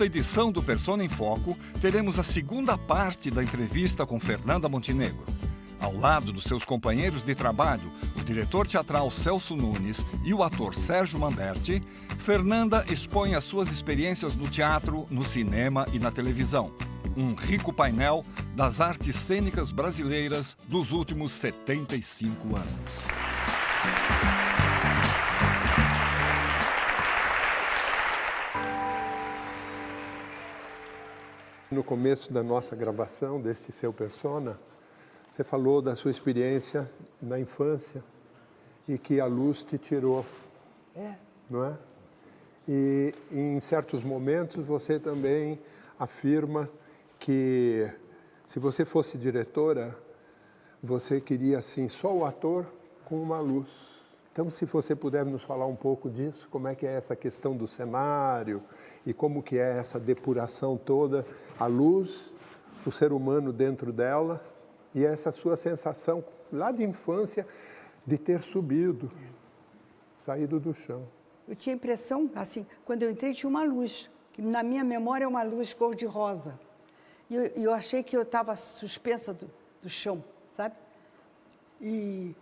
Nesta edição do Persona em Foco, teremos a segunda parte da entrevista com Fernanda Montenegro. Ao lado dos seus companheiros de trabalho, o diretor teatral Celso Nunes e o ator Sérgio Manberti, Fernanda expõe as suas experiências no teatro, no cinema e na televisão. Um rico painel das artes cênicas brasileiras dos últimos 75 anos. No começo da nossa gravação deste seu Persona, você falou da sua experiência na infância e que a luz te tirou, não é? E em certos momentos você também afirma que se você fosse diretora, você queria assim só o ator com uma luz. Então, se você puder nos falar um pouco disso, como é que é essa questão do cenário e como que é essa depuração toda, a luz, o ser humano dentro dela e essa sua sensação lá de infância de ter subido, saído do chão. Eu tinha a impressão, assim, quando eu entrei tinha uma luz, que na minha memória é uma luz cor-de-rosa. E eu achei que eu estava suspensa do chão, sabe? E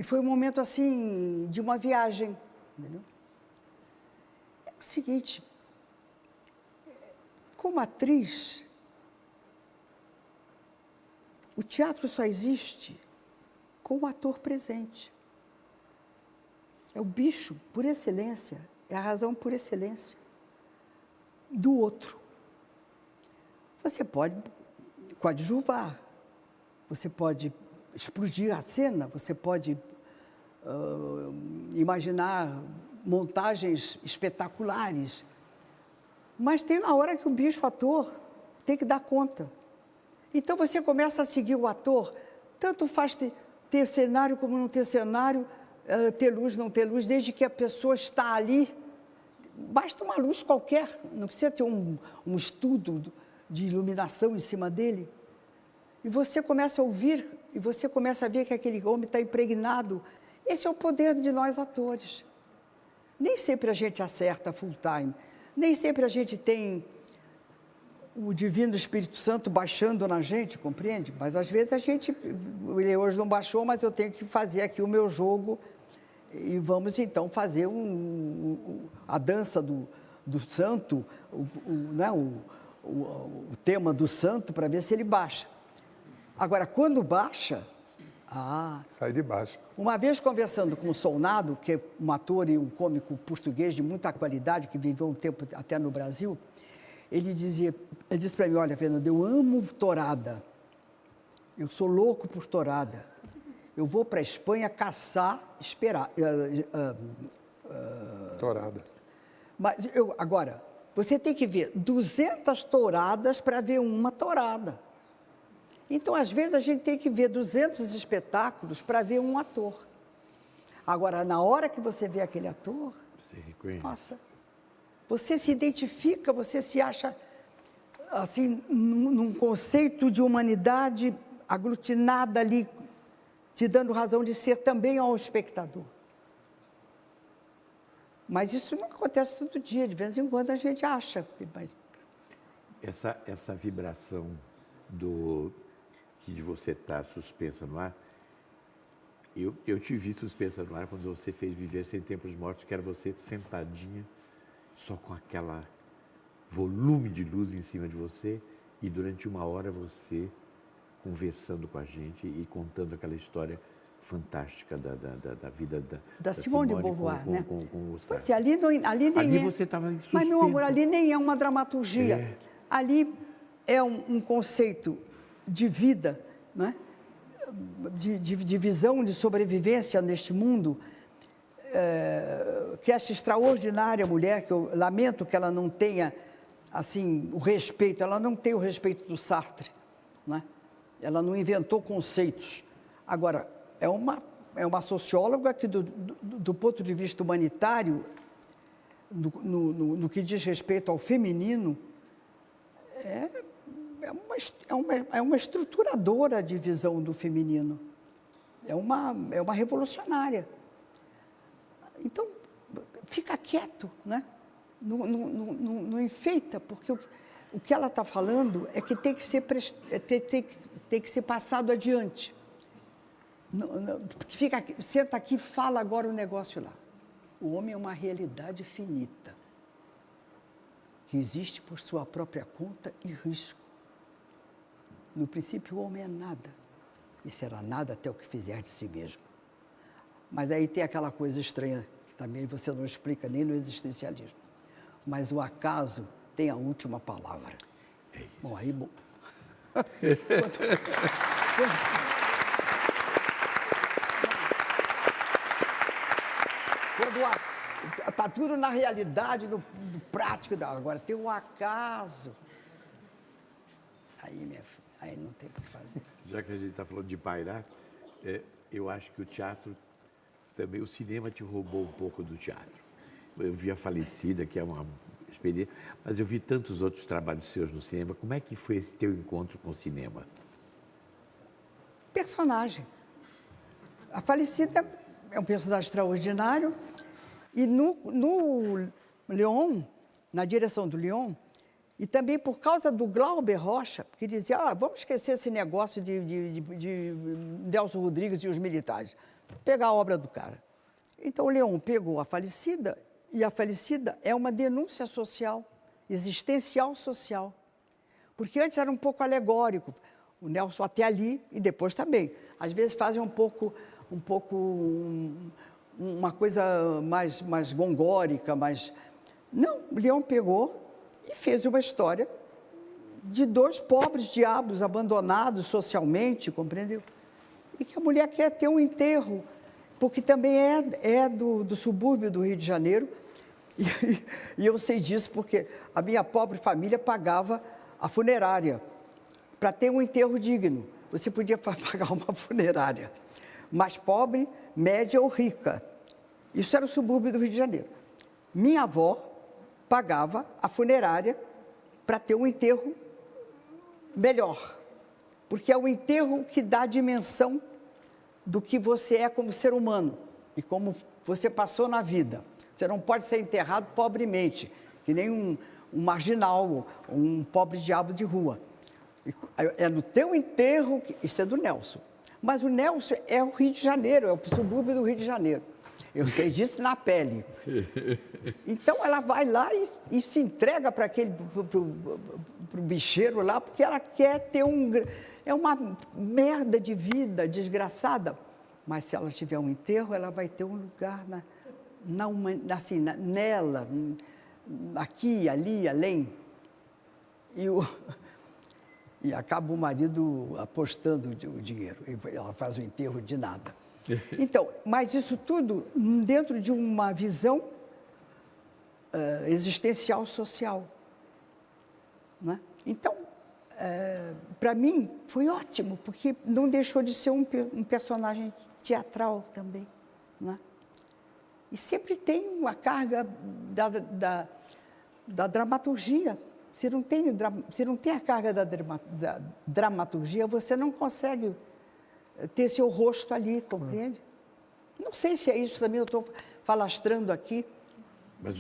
foi um momento, assim, de uma viagem, entendeu? É o seguinte, como atriz, o teatro só existe com o ator presente. É o bicho por excelência, é a razão por excelência do outro. Você pode coadjuvar, você pode explodir a cena, você pode imaginar montagens espetaculares, mas tem uma hora que o bicho ator tem que dar conta. Então você começa a seguir o ator, tanto faz ter cenário como não ter cenário, ter luz, não ter luz, desde que a pessoa está ali, basta uma luz qualquer, não precisa ter um estudo de iluminação em cima dele. E você começa a ouvir, e você começa a ver que aquele homem está impregnado. Esse é o poder de nós atores. Nem sempre a gente acerta full time, nem sempre a gente tem o Divino Espírito Santo baixando na gente, compreende? Mas às vezes a gente, ele hoje não baixou, mas eu tenho que fazer aqui o meu jogo e vamos então fazer a dança do santo, o tema do santo para ver se ele baixa. Agora, quando baixa, sai de baixo. Uma vez conversando com o Solnado, que é um ator e um cômico português de muita qualidade, que viveu um tempo até no Brasil, ele disse para mim, olha, Fernanda, eu amo tourada, eu sou louco por tourada, eu vou para a Espanha caçar, Tourada. Mas agora, você tem que ver 200 touradas para ver uma tourada. Então, às vezes, a gente tem que ver 200 espetáculos para ver um ator. Agora, na hora que você vê aquele ator, nossa, você se identifica, você se acha, assim, num conceito de humanidade aglutinada ali, te dando razão de ser também ao espectador. Mas isso não acontece todo dia, de vez em quando a gente acha. Mas... Essa vibração de você estar suspensa no ar, eu te vi suspensa no ar quando você fez Viver Sem Tempos Mortos, que era você sentadinha, só com aquela volume de luz em cima de você, e durante uma hora você conversando com a gente e contando aquela história fantástica da vida da Simone de Beauvoir, com, né? com o Pois é, ali nem é. Você estava suspensa. Mas, meu amor, ali nem é uma dramaturgia. Ali é um conceito de vida, né? de visão, de sobrevivência neste mundo, que esta extraordinária mulher, que eu lamento que ela não tenha, assim, o respeito, ela não tem o respeito do Sartre, né? Ela não inventou conceitos. Agora, é uma socióloga que, do ponto de vista humanitário, no que diz respeito ao feminino, é uma estruturadora de visão do feminino. É uma revolucionária. Então, fica quieto, né? não enfeita, porque o que ela está falando é que tem que ser, tem que ser passado adiante. Fica aqui, senta aqui e fala agora o negócio lá. O homem é uma realidade finita, que existe por sua própria conta e risco. No princípio, o homem é nada, e será nada até o que fizer de si mesmo. Mas aí tem aquela coisa estranha, que também você não explica nem no existencialismo. Mas o acaso tem a última palavra. Bom, aí... Bom. Está tudo na realidade, do prático. Agora tem o acaso. Aí, minha filha, aí não tem o que fazer. Já que a gente está falando de pairar, eu acho que o teatro também, o cinema te roubou um pouco do teatro. Eu vi A Falecida, que é uma experiência, mas eu vi tantos outros trabalhos seus no cinema. Como é que foi esse teu encontro com o cinema? Personagem. A Falecida é um personagem extraordinário. E no Leon, na direção do Leon, e também por causa do Glauber Rocha, que dizia, vamos esquecer esse negócio de Nelson Rodrigues e os militares, pegar a obra do cara. Então o Leon pegou A Falecida, e A Falecida é uma denúncia social, existencial social. Porque antes era um pouco alegórico, o Nelson até ali, e depois também. Às vezes fazem uma coisa mais gongórica, mais... Não, o Leon pegou e fez uma história de dois pobres diabos abandonados socialmente, compreendeu? E que a mulher quer ter um enterro, porque também é do subúrbio do Rio de Janeiro, e eu sei disso porque a minha pobre família pagava a funerária para ter um enterro digno. Você podia pagar uma funerária mais pobre, média ou rica. Isso era o subúrbio do Rio de Janeiro. Minha avó pagava a funerária para ter um enterro melhor, porque é o enterro que dá a dimensão do que você é como ser humano e como você passou na vida. Você não pode ser enterrado pobremente, que nem um marginal, um pobre diabo de rua. É no teu enterro, isso é do Nelson. Mas o Nelson é o Rio de Janeiro, é o subúrbio do Rio de Janeiro. Eu sei disso na pele. Então, ela vai lá e se entrega para pro bicheiro lá, porque ela quer ter é uma merda de vida desgraçada. Mas se ela tiver um enterro, ela vai ter um lugar nela, aqui, ali, além. E acaba o marido apostando o dinheiro. Ela faz o enterro de nada. Então, mas isso tudo dentro de uma visão existencial social. Né? Então, para mim, foi ótimo, porque não deixou de ser um personagem teatral também. Né? E sempre tem uma carga da dramaturgia. Se não tem a carga da dramaturgia, você não consegue ter seu rosto ali, compreende? Não sei se é isso também, eu estou falastrando aqui,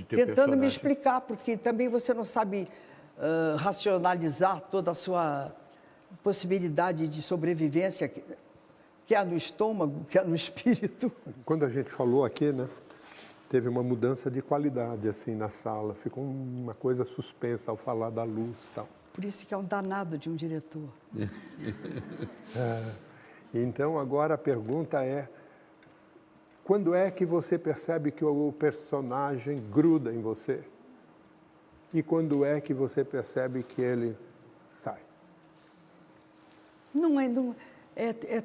tentando me explicar, porque também você não sabe racionalizar toda a sua possibilidade de sobrevivência, que é no estômago, que é no espírito. Quando a gente falou aqui, né, teve uma mudança de qualidade assim na sala, ficou uma coisa suspensa ao falar da luz e tal. Por isso que é um danado de um diretor. Então, agora a pergunta é, quando é que você percebe que o personagem gruda em você? E quando é que você percebe que ele sai?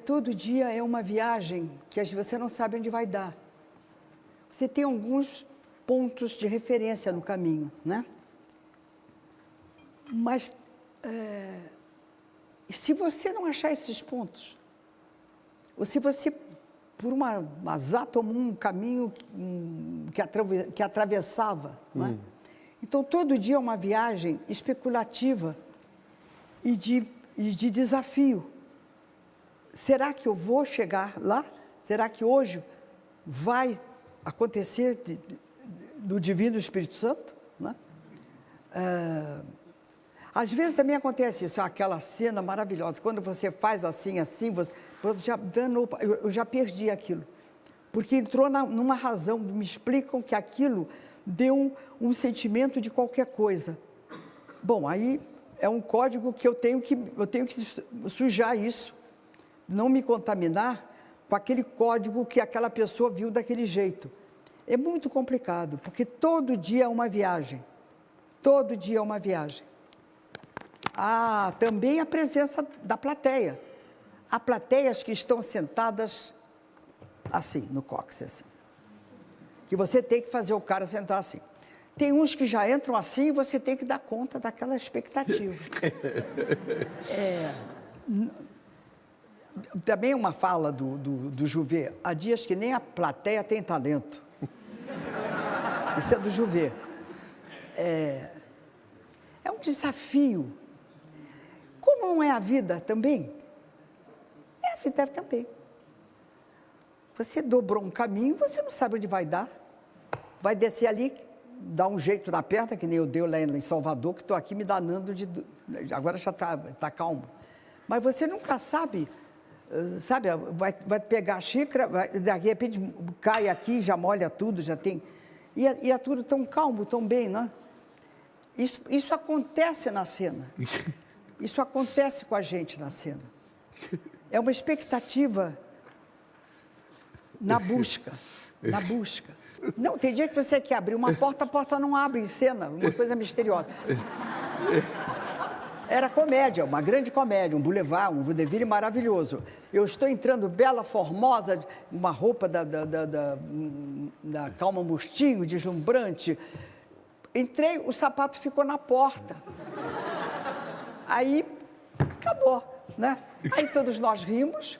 Todo dia é uma viagem que você não sabe onde vai dar. Você tem alguns pontos de referência no caminho, né? Mas se você não achar esses pontos, ou se você, por uma azar, tomou um caminho que atravessava, né? Então, todo dia é uma viagem especulativa e de desafio. Será que eu vou chegar lá? Será que hoje vai acontecer do Divino Espírito Santo? Né? Às vezes também acontece isso, aquela cena maravilhosa. Quando você faz assim, você já danou, eu já perdi aquilo. Porque entrou numa razão, me explicam que aquilo deu um sentimento de qualquer coisa. Bom, aí é um código que eu tenho que sujar isso, não me contaminar com aquele código que aquela pessoa viu daquele jeito. É muito complicado, porque todo dia é uma viagem. Todo dia é uma viagem. Também a presença da plateia. Há plateias que estão sentadas assim, no cóccix, assim. Que você tem que fazer o cara sentar assim. Tem uns que já entram assim e você tem que dar conta daquela expectativa. Também uma fala do Jouvet. Há dias que nem a plateia tem talento. Isso é do Jouvet. É um desafio. Como não é a vida também? É a vida também. Você dobrou um caminho, você não sabe onde vai dar. Vai descer ali, dar um jeito na perna, que nem eu dei lá em Salvador, que estou aqui me danando de... Agora já está calmo. Mas você nunca sabe, vai pegar a xícara, de repente cai aqui, já molha tudo, já tem... E é tudo tão calmo, tão bem, né? Isso acontece na cena. Isso acontece com a gente na cena. É uma expectativa na busca. Não, tem dia que você quer abrir uma porta, a porta não abre em cena, uma coisa misteriosa. Era comédia, uma grande comédia, um boulevard, um vaudeville maravilhoso. Eu estou entrando bela, formosa, uma roupa da Calma Mustinho, deslumbrante. Entrei, o sapato ficou na porta. Aí, acabou, né? Aí todos nós rimos.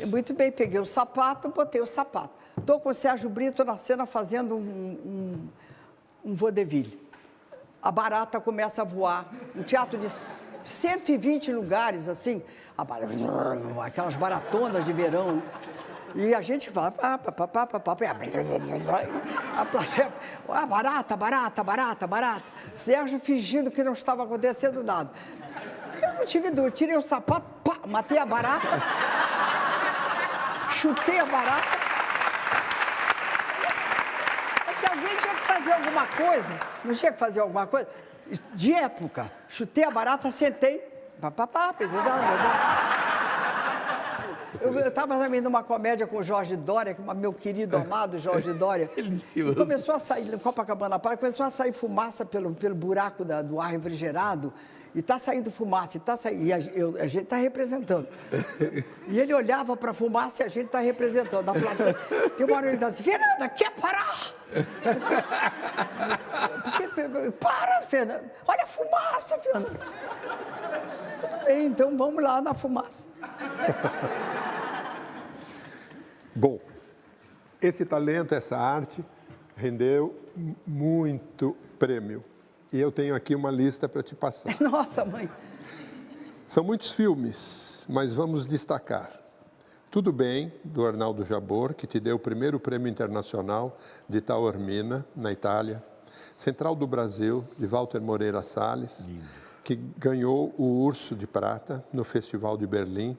Muito bem, peguei o sapato, botei o sapato. Estou com o Sérgio Brito na cena fazendo um vaudeville. A barata começa a voar. Um teatro de 120 lugares, assim. Aquelas baratonas de verão. E a gente fala... A plateia... Barata. Sérgio fingindo que não estava acontecendo nada. Eu não tive dúvida. Tirei o sapato, matei a barata. Chutei a barata. Alguém tinha que fazer alguma coisa, não tinha que fazer alguma coisa, de época, chutei a barata, sentei, eu estava também numa comédia com o Jorge Doria, meu querido amado Jorge Doria, e começou a sair, no Copacabana Praia, começou a sair fumaça pelo buraco do ar refrigerado, e está saindo fumaça, e a gente está representando. E ele olhava para a fumaça e a gente está representando. A plateia. Tem uma hora ele está assim, Fernanda, quer parar? Para, Fernanda. Olha a fumaça, Fernanda. Tudo bem, então vamos lá na fumaça. Bom, esse talento, essa arte, rendeu muito prêmio. E eu tenho aqui uma lista para te passar. Nossa, mãe! São muitos filmes, mas vamos destacar. Tudo Bem, do Arnaldo Jabor, que te deu o primeiro prêmio internacional de Taormina, na Itália. Central do Brasil, de Walter Moreira Salles, que ganhou o Urso de Prata no Festival de Berlim.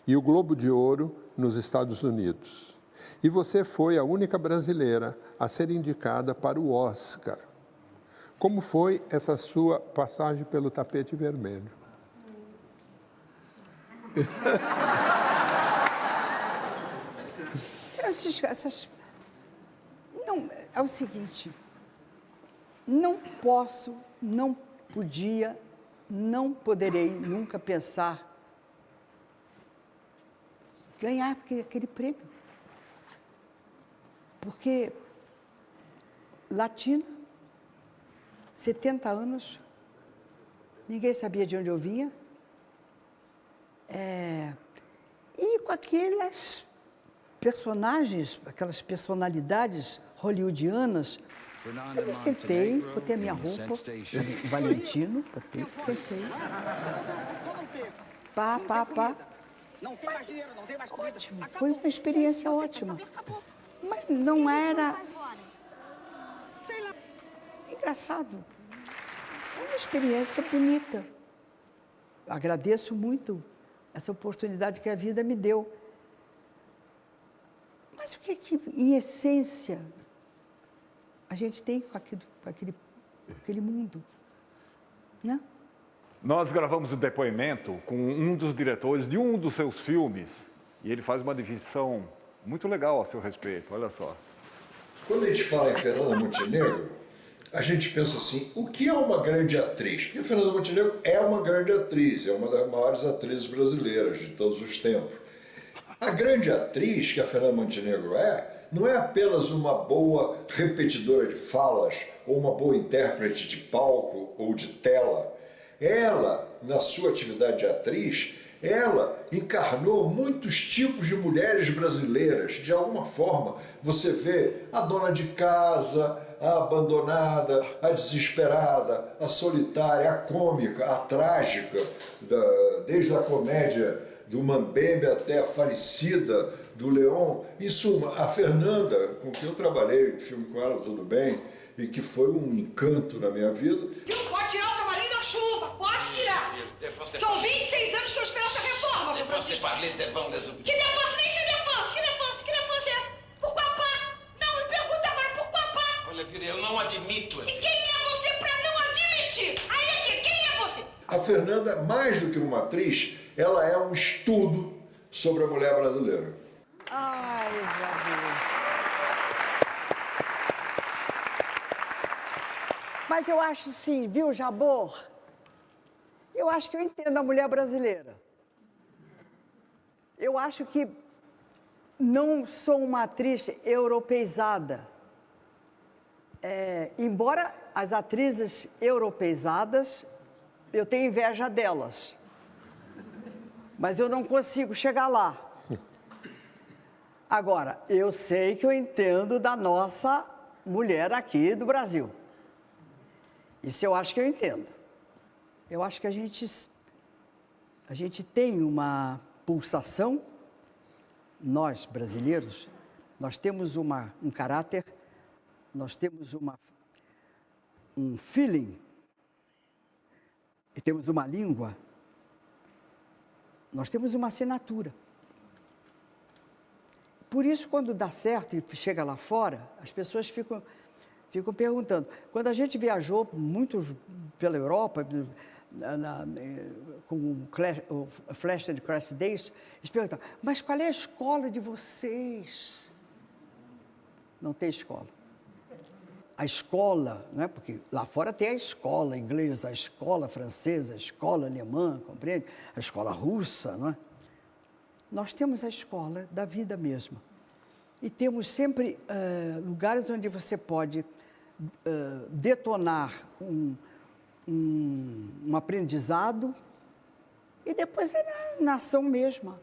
E o Globo de Ouro nos Estados Unidos. E você foi a única brasileira a ser indicada para o Oscar. Como foi essa sua passagem pelo tapete vermelho? Não, é o seguinte, não posso, não podia, não poderei nunca pensar ganhar aquele prêmio. Porque latina, 70 anos, ninguém sabia de onde eu vinha. E com aquelas personagens, aquelas personalidades hollywoodianas, eu me sentei, botei a minha roupa, Valentino, botei, sentei. Pá. Não tem mais dinheiro, não tem mais comida. Ótimo, foi uma experiência ótima. Mas não era... Engraçado. uma experiência bonita. Agradeço muito essa oportunidade que a vida me deu. Mas o que, em essência, a gente tem com aquele mundo, né? Nós gravamos o depoimento com um dos diretores de um dos seus filmes e ele faz uma definição muito legal a seu respeito, olha só. Quando a gente fala em Fernanda Montenegro, a gente pensa assim, o que é uma grande atriz? Porque a Fernanda Montenegro é uma grande atriz, é uma das maiores atrizes brasileiras de todos os tempos. A grande atriz que a Fernanda Montenegro não é apenas uma boa repetidora de falas ou uma boa intérprete de palco ou de tela. Ela, na sua atividade de atriz, ela encarnou muitos tipos de mulheres brasileiras. De alguma forma, você vê a dona de casa, a abandonada, a desesperada, a solitária, a cômica, a trágica, desde a comédia do Mambembe até a falecida do Leon. Em suma, a Fernanda, com quem eu trabalhei em filme com ela, tudo bem, e que foi um encanto na minha vida. Pode tirar o cavalinho da chuva, pode tirar. São 26 anos que eu espero essa reforma, seu Francisco. Que defanço, nem se defanço. Que defanço é essa? Por papá? Não, me pergunta agora, por papá? Olha, filha, eu não admito. E quem é você pra não admitir? Aí aqui, quem é você? A Fernanda, mais do que uma atriz, ela é um estudo sobre a mulher brasileira. Ai, Jabor. Mas eu acho sim, viu, Jabor? Eu acho que eu entendo a mulher brasileira. Eu acho que não sou uma atriz europeizada. Embora as atrizes europeizadas, eu tenho inveja delas. Mas eu não consigo chegar lá. Agora, eu sei que eu entendo da nossa mulher aqui do Brasil. Isso eu acho que eu entendo. Eu acho que a gente tem uma pulsação, nós brasileiros, nós temos um caráter, nós temos um feeling, e temos uma língua, nós temos uma assinatura. Por isso, quando dá certo e chega lá fora, as pessoas ficam perguntando. Quando a gente viajou muito pela Europa, com o Flash and Crash Days, eles perguntavam, mas qual é a escola de vocês? Não tem escola. A escola, né, porque lá fora tem a escola inglesa, a escola francesa, a escola alemã, compreende? A escola russa, não é? Nós temos a escola da vida mesmo. E temos sempre lugares onde você pode detonar um aprendizado e depois é na ação mesma.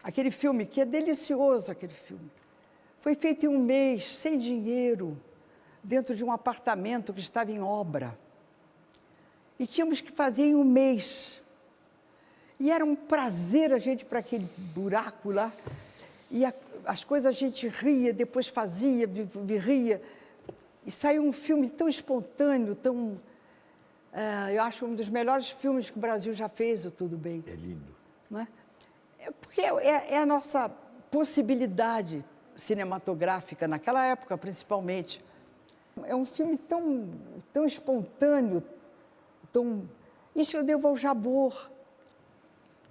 Aquele filme, que é delicioso aquele filme, foi feito em um mês, sem dinheiro, dentro de um apartamento que estava em obra. E tínhamos que fazer em um mês. E era um prazer a gente ir para aquele buraco lá. E as coisas a gente ria, depois fazia, ria. E saiu um filme tão espontâneo, tão... eu acho um dos melhores filmes que o Brasil já fez, o Tudo Bem. É lindo. Não é? Porque é a nossa possibilidade cinematográfica, naquela época principalmente. É um filme tão espontâneo, tão... Isso eu devo ao Jabor,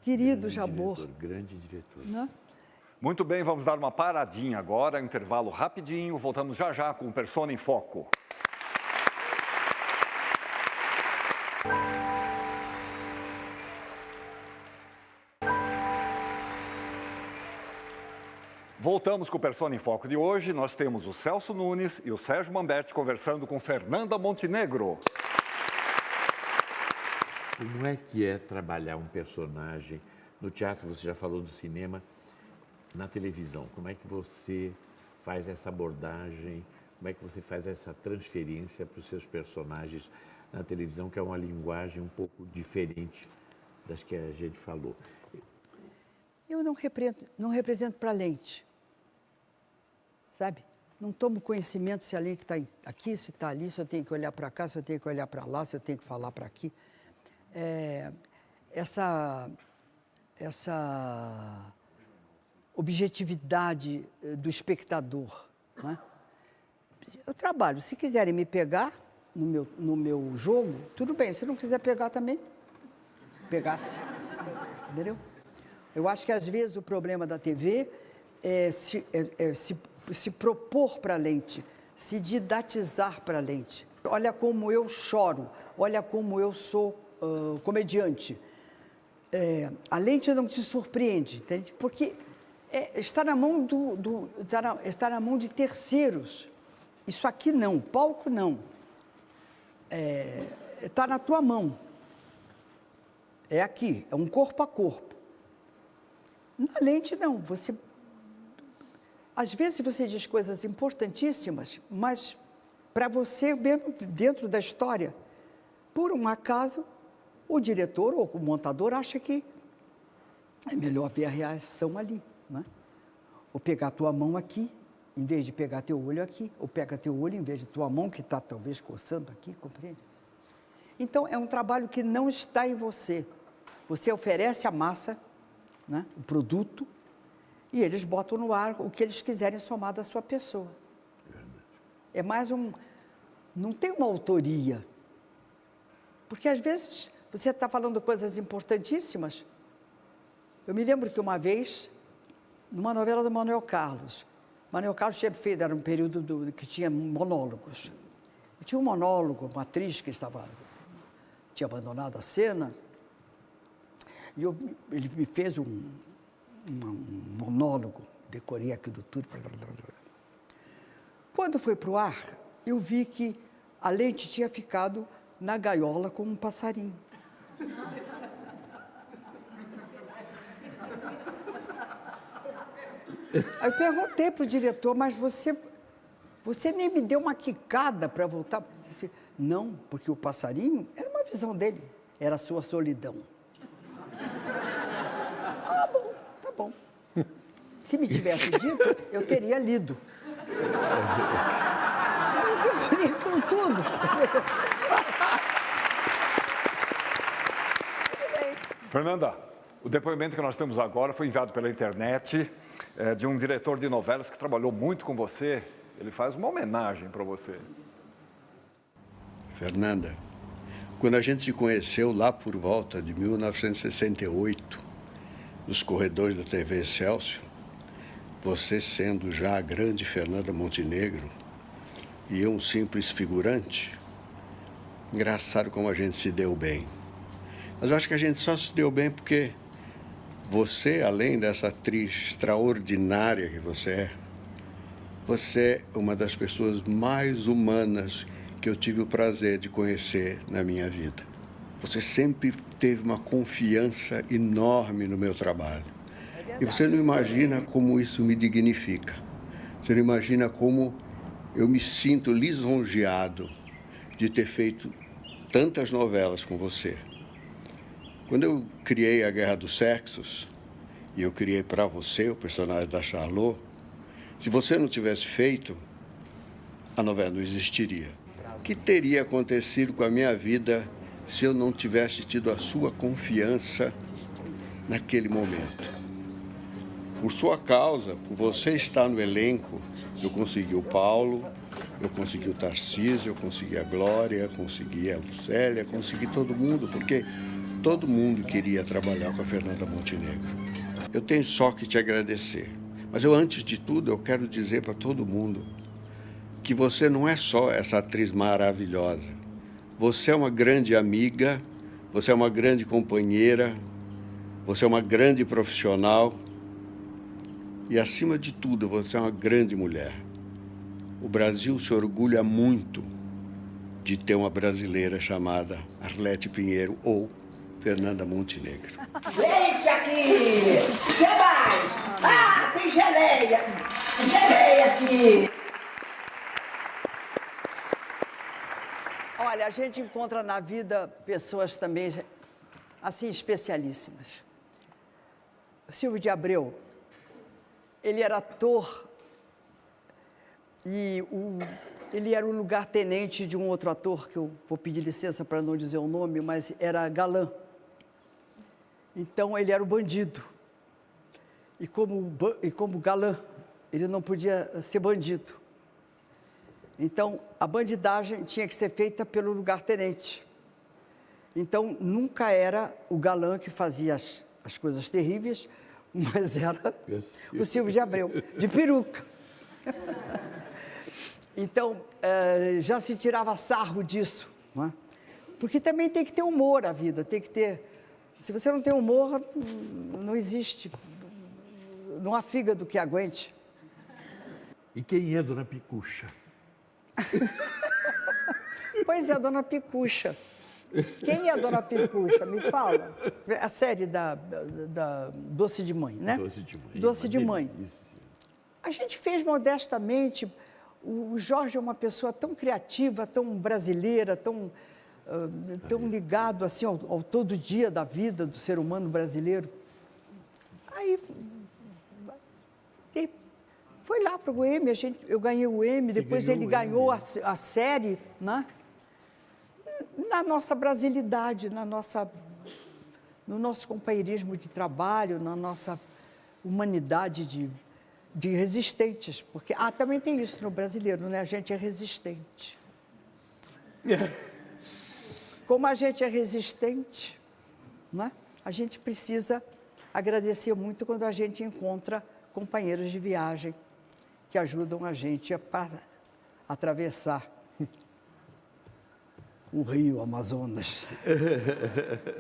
querido Jabor. Grande diretor. Não é? Muito bem, vamos dar uma paradinha agora, intervalo rapidinho, voltamos já já com o Persona em Foco. Voltamos com o Persona em Foco de hoje. Nós temos o Celso Nunes e o Sérgio Mamberti conversando com Fernanda Montenegro. Como é que é trabalhar um personagem no teatro? Você já falou do cinema. Na televisão, como é que você faz essa abordagem, como é que você faz essa transferência para os seus personagens na televisão, que é uma linguagem um pouco diferente das que a gente falou? Eu não represento para lente, sabe? não tomo conhecimento se a lente está aqui, se está ali, se eu tenho que olhar para cá, se eu tenho que olhar para lá, se eu tenho que falar para aqui. Essa objetividade do espectador, né? Eu trabalho, se quiserem me pegar no meu jogo, tudo bem, se não quiser pegar também, pegasse, entendeu? Eu acho que às vezes o problema da TV é se propor para a lente, se didatizar para a lente. Olha como eu choro, olha como eu sou comediante. A lente não te surpreende, entende? Porque está na mão está na mão de terceiros. Isso aqui não, palco não. Está na tua mão. É aqui, é um corpo a corpo. Na lente não, às vezes você diz coisas importantíssimas, mas para você mesmo dentro da história, por um acaso, o diretor ou o montador acha que é melhor ver a reação ali, né? Ou pegar a tua mão aqui, em vez de pegar teu olho aqui, ou pega teu olho em vez de tua mão, que está talvez coçando aqui, compreende? Então, é um trabalho que não está em você. Você oferece a massa, né, o produto, e eles botam no ar o que eles quiserem somar da sua pessoa. É mais não tem uma autoria. Porque, às vezes, você está falando coisas importantíssimas. Eu me lembro que uma vez, numa novela do Manuel Carlos tinha feito, era um período que tinha monólogos. E tinha um monólogo, uma atriz que tinha abandonado a cena, e ele me fez um monólogo, decorei aquilo tudo. Quando foi para o ar, eu vi que a lente tinha ficado na gaiola como um passarinho. Aí eu perguntei para o diretor, mas você nem me deu uma quicada para voltar? Eu disse, não, porque o passarinho era uma visão dele, era a sua solidão. Ah, bom, tá bom. Se me tivesse dito, eu teria lido. Eu queria com tudo. Fernanda, o depoimento que nós temos agora foi enviado pela internet de um diretor de novelas que trabalhou muito com você. Ele faz uma homenagem para você. Fernanda, quando a gente se conheceu lá por volta de 1968, nos corredores da TV Excelsior, você sendo já a grande Fernanda Montenegro e eu um simples figurante, engraçado como a gente se deu bem. Mas eu acho que a gente só se deu bem porque você, além dessa atriz extraordinária que você é uma das pessoas mais humanas que eu tive o prazer de conhecer na minha vida. Você sempre teve uma confiança enorme no meu trabalho. E você não imagina como isso me dignifica. Você não imagina como eu me sinto lisonjeado de ter feito tantas novelas com você. Quando eu criei A Guerra dos Sexos, e eu criei para você o personagem da Charlot, se você não tivesse feito, a novela não existiria. O que teria acontecido com a minha vida se eu não tivesse tido a sua confiança naquele momento? Por sua causa, por você estar no elenco, eu consegui o Paulo, eu consegui o Tarcísio, eu consegui a Glória, eu consegui a Lucélia, consegui todo mundo, porque todo mundo queria trabalhar com a Fernanda Montenegro. Eu tenho só que te agradecer. Mas eu, antes de tudo, eu quero dizer para todo mundo que você não é só essa atriz maravilhosa. Você é uma grande amiga, você é uma grande companheira, você é uma grande profissional e, acima de tudo, você é uma grande mulher. O Brasil se orgulha muito de ter uma brasileira chamada Arlete Pinheiro ou Fernanda Montenegro. Gente, aqui! O que mais? Ah, tem geleia! Geleia aqui! Olha, a gente encontra na vida pessoas também, assim, especialíssimas. O Silvio de Abreu, ele era ator E ele era o lugar-tenente de um outro ator, que eu vou pedir licença para não dizer o nome, mas era galã. Então, ele era o bandido. E como galã, ele não podia ser bandido. Então, a bandidagem tinha que ser feita pelo lugar-tenente. Então, nunca era o galã que fazia as coisas terríveis, mas era o Silvio de Abreu, de peruca. Então, já se tirava sarro disso, não é? Porque também tem que ter humor a vida, tem que ter... Se você não tem humor, não existe, não há fígado que aguente. E quem é Dona Picucha? Pois é, Dona Picucha. Quem é a Dona Picucha? Me fala. A série da Doce de Mãe, né? Doce de Mãe. Doce de Mãe. A gente fez modestamente. O Jorge é uma pessoa tão criativa, tão brasileira, tão ligado assim, ao todo dia da vida do ser humano brasileiro. Aí, foi lá para o Emmy, eu ganhei o Emmy, depois ele ganhou a série, né? Na nossa brasilidade, no nosso companheirismo de trabalho, na nossa humanidade de resistentes, porque também tem isso no brasileiro, né? A gente é resistente. Como a gente é resistente, né? A gente precisa agradecer muito quando a gente encontra companheiros de viagem que ajudam a gente a atravessar o rio Amazonas.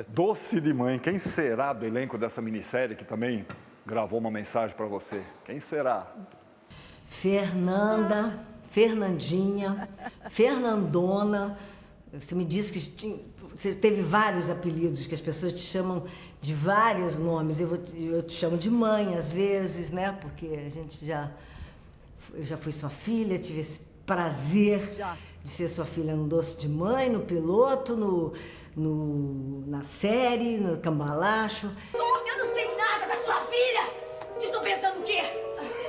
Doce de Mãe, quem será do elenco dessa minissérie que também gravou uma mensagem para você? Quem será? Fernanda, Fernandinha, Fernandona. Você me disse que você teve vários apelidos, que as pessoas te chamam de vários nomes. Eu te chamo de mãe, às vezes, né? Porque eu já fui sua filha, tive esse prazer de ser sua filha no Doce de Mãe, no piloto, na série, no Cambalacho. Eu não sei nada da sua filha! Vocês estão pensando o quê?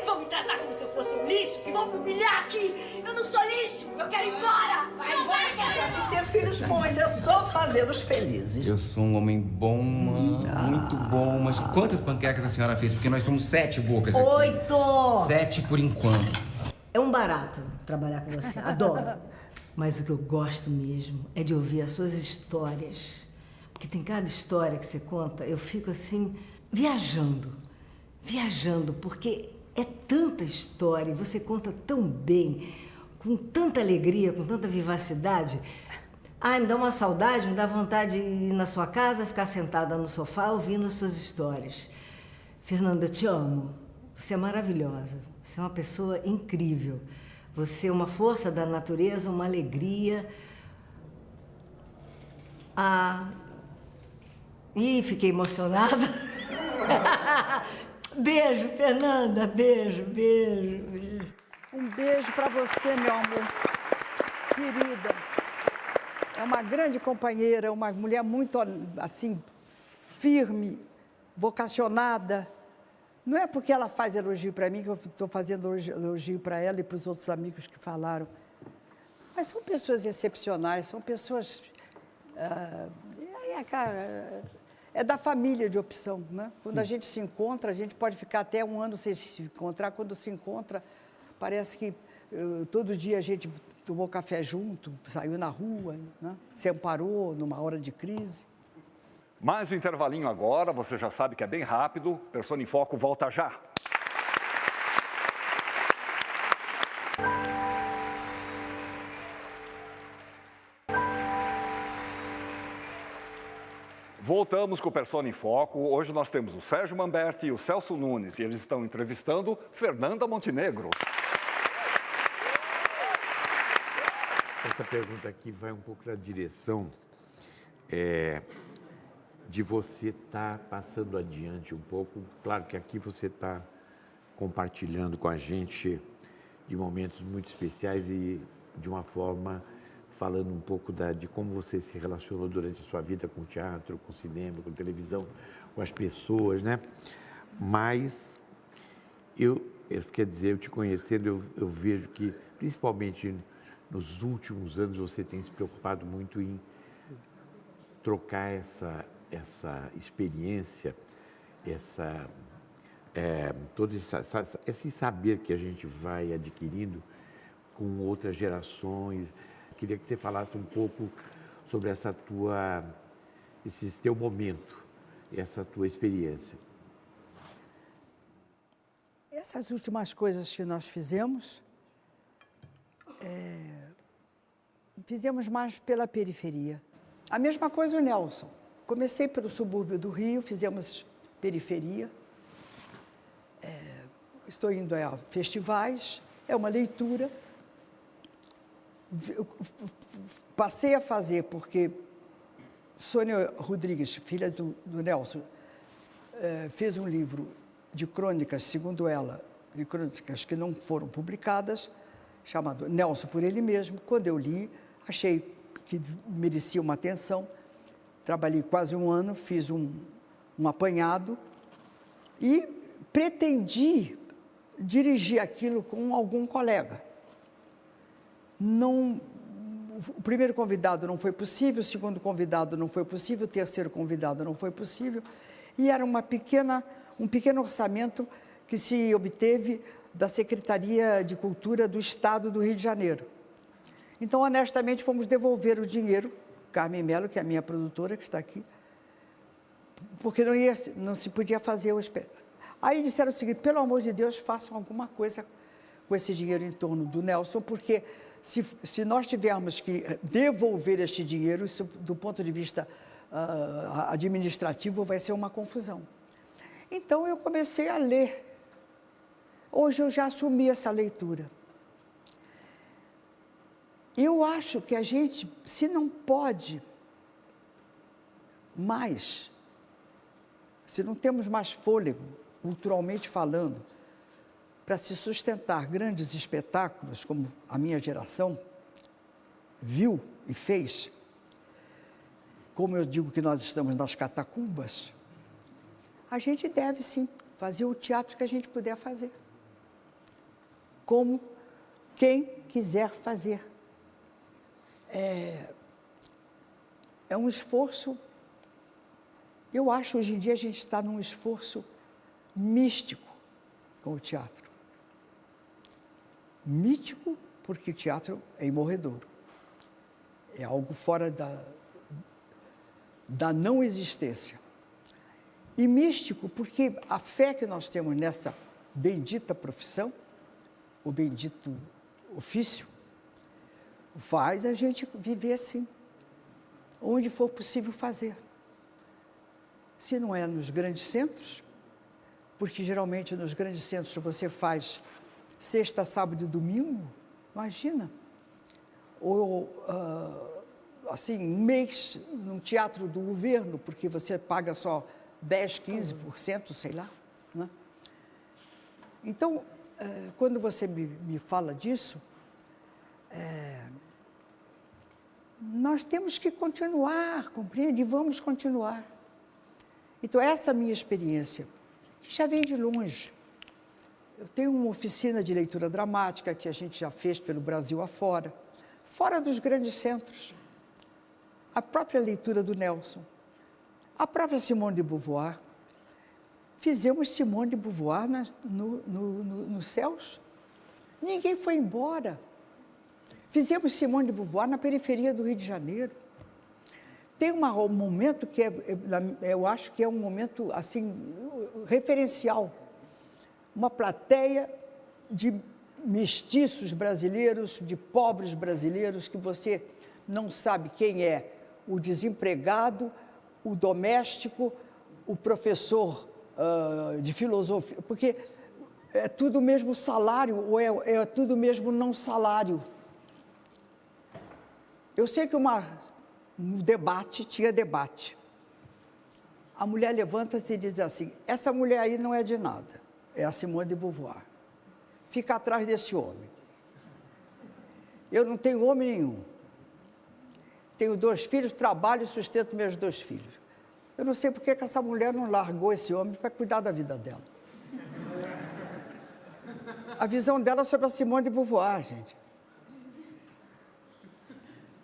Vão me tratar como se eu fosse um lixo e vão me humilhar aqui! Eu não sou lixo! Eu quero ir embora! Vai embora! Se ter filhos bons é só fazê-los felizes. Eu sou um homem bom, muito bom. Mas quantas panquecas a senhora fez? Porque nós somos 7 bocas aqui. 8! 7 por enquanto. É um barato trabalhar com você, adoro. Mas o que eu gosto mesmo é de ouvir as suas histórias. Porque tem cada história que você conta, eu fico assim, viajando, porque é tanta história e você conta tão bem, com tanta alegria, com tanta vivacidade. Me dá uma saudade, me dá vontade de ir na sua casa, ficar sentada no sofá ouvindo as suas histórias. Fernanda, eu te amo. Você é maravilhosa. Você é uma pessoa incrível. Você é uma força da natureza, uma alegria. Fiquei emocionada. Beijo, Fernanda. Beijo. Um beijo para você, meu amor. Querida. É uma grande companheira, uma mulher muito, assim, firme, vocacionada. Não é porque ela faz elogio para mim que eu estou fazendo elogio para ela e para os outros amigos que falaram. Mas são pessoas excepcionais, são pessoas... é da família de opção, né? Quando a gente se encontra, a gente pode ficar até um ano sem se encontrar. Quando se encontra, parece que todo dia a gente tomou café junto, saiu na rua, né? Se amparou numa hora de crise. Mais um intervalinho agora, você já sabe que é bem rápido. Persona em Foco volta já. Voltamos com o Persona em Foco. Hoje nós temos o Sérgio Mamberti e o Celso Nunes. E eles estão entrevistando Fernanda Montenegro. Essa pergunta aqui vai um pouco na direção de você estar passando adiante um pouco. Claro que aqui você está compartilhando com a gente de momentos muito especiais e de uma forma falando um pouco de como você se relacionou durante a sua vida com o teatro, com o cinema, com a televisão, com as pessoas, né? Mas eu quer dizer, eu te conhecendo, eu vejo que, principalmente nos últimos anos, você tem se preocupado muito em trocar essa experiência, todo esse saber que a gente vai adquirindo com outras gerações. Queria que você falasse um pouco sobre esse teu momento, essa tua experiência. Essas últimas coisas que nós fizemos, fizemos mais pela periferia. A mesma coisa o Nelson. Comecei pelo subúrbio do Rio, fizemos periferia. Estou indo a festivais, é uma leitura. Passei a fazer porque Sônia Rodrigues, filha do Nelson, fez um livro de crônicas, segundo ela, de crônicas que não foram publicadas, chamado Nelson por ele mesmo. Quando eu li, achei que merecia uma atenção. Trabalhei quase um ano, fiz um apanhado e pretendi dirigir aquilo com algum colega. O primeiro convidado não foi possível, o segundo convidado não foi possível, o terceiro convidado não foi possível, e era um pequeno orçamento que se obteve da Secretaria de Cultura do Estado do Rio de Janeiro. Então, honestamente, fomos devolver o dinheiro, Carmen Mello, que é a minha produtora, que está aqui, porque não se podia fazer o espetáculo. Aí disseram o seguinte: pelo amor de Deus, façam alguma coisa com esse dinheiro em torno do Nelson, porque se nós tivermos que devolver este dinheiro, isso, do ponto de vista administrativo, vai ser uma confusão. Então, eu comecei a ler. Hoje eu já assumi essa leitura. Eu acho que a gente, se não pode mais, se não temos mais fôlego, culturalmente falando, para se sustentar grandes espetáculos, como a minha geração viu e fez, como eu digo que nós estamos nas catacumbas, a gente deve, sim, fazer o teatro que a gente puder fazer. Como quem quiser fazer. É um esforço, eu acho, hoje em dia a gente está num esforço místico com o teatro. Mítico porque o teatro é imorredouro. É algo fora da não existência. E místico porque a fé que nós temos nessa bendita profissão, o bendito ofício, faz a gente viver assim, onde for possível fazer. Se não é nos grandes centros, porque geralmente nos grandes centros você faz sexta, sábado e domingo, imagina. Ou, assim, um mês num teatro do governo, porque você paga só 10%, 15%, sei lá. Né? Então, quando você me fala disso, nós temos que continuar, compreende? E vamos continuar. Então, essa é a minha experiência, que já vem de longe. Eu tenho uma oficina de leitura dramática que a gente já fez pelo Brasil afora, fora dos grandes centros. A própria leitura do Nelson, a própria Simone de Beauvoir. Fizemos Simone de Beauvoir nos céus. Ninguém foi embora. Fizemos Simone de Beauvoir na periferia do Rio de Janeiro. Tem um momento que eu acho que é um momento assim referencial. Uma plateia de mestiços brasileiros, de pobres brasileiros, que você não sabe quem é o desempregado, o doméstico, o professor de filosofia, porque é tudo o mesmo salário ou é tudo o mesmo não salário. Eu sei que tinha debate. A mulher levanta-se e diz assim: essa mulher aí não é de nada, é a Simone de Beauvoir. Fica atrás desse homem. Eu não tenho homem nenhum. Tenho 2 filhos, trabalho e sustento meus 2 filhos. Eu não sei por que essa mulher não largou esse homem para cuidar da vida dela. a visão dela sobre a Simone de Beauvoir, gente.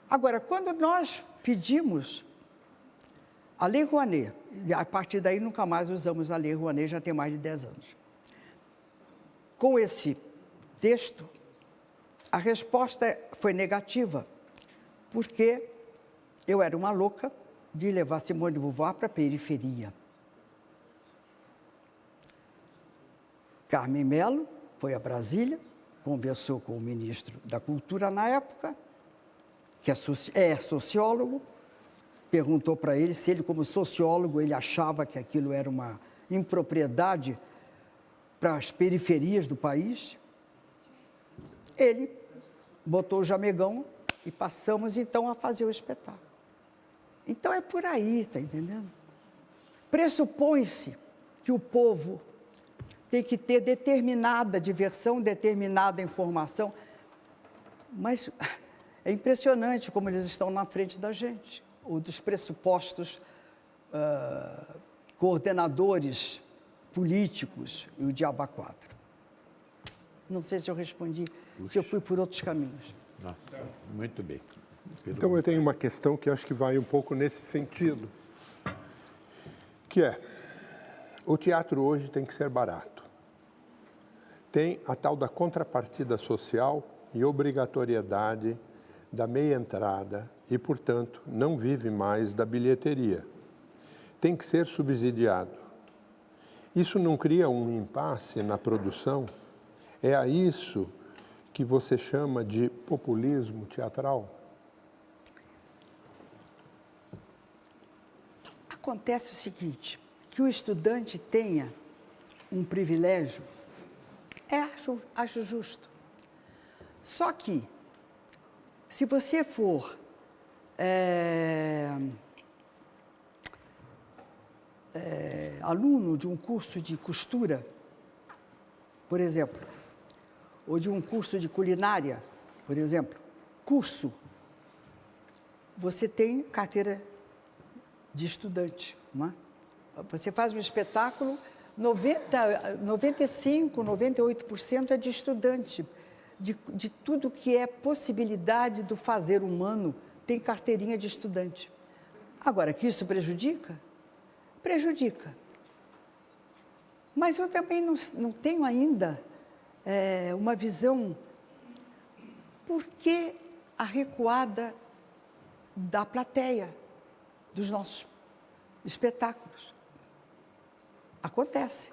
Agora, quando nós pedimos a Lei Rouanet, a partir daí nunca mais usamos a Lei Rouanet, já tem mais de 10 anos. Com esse texto, a resposta foi negativa, porque eu era uma louca de levar Simone de Beauvoir para a periferia. Carmen Mello foi a Brasília, conversou com o ministro da Cultura na época, que é sociólogo, perguntou para ele se ele, como sociólogo, ele achava que aquilo era uma impropriedade para as periferias do país. Ele botou o jamegão e passamos, então, a fazer o espetáculo. Então, é por aí, está entendendo? Pressupõe-se que o povo tem que ter determinada diversão, determinada informação, mas é impressionante como eles estão na frente da gente, ou dos pressupostos coordenadores políticos e o diabo a quatro. Não sei se eu respondi, se eu fui por outros caminhos. Nossa, muito bem. Então, eu tenho uma questão que acho que vai um pouco nesse sentido, que é, o teatro hoje tem que ser barato. Tem a tal da contrapartida social e obrigatoriedade da meia entrada e, portanto, não vive mais da bilheteria. Tem que ser subsidiado. Isso não cria um impasse na produção? É a isso que você chama de populismo teatral? Acontece o seguinte, que o estudante tenha um privilégio, acho justo. Só que, se você for aluno de um curso de costura, por exemplo, ou de um curso de culinária, por exemplo, você tem carteira de estudante, não é? Você faz um espetáculo, 95, 98% é de estudante. De tudo que é possibilidade do fazer humano, tem carteirinha de estudante. Agora, que isso prejudica? Prejudica. Mas eu também não tenho ainda uma visão por que a recuada da plateia dos nossos espetáculos. Acontece.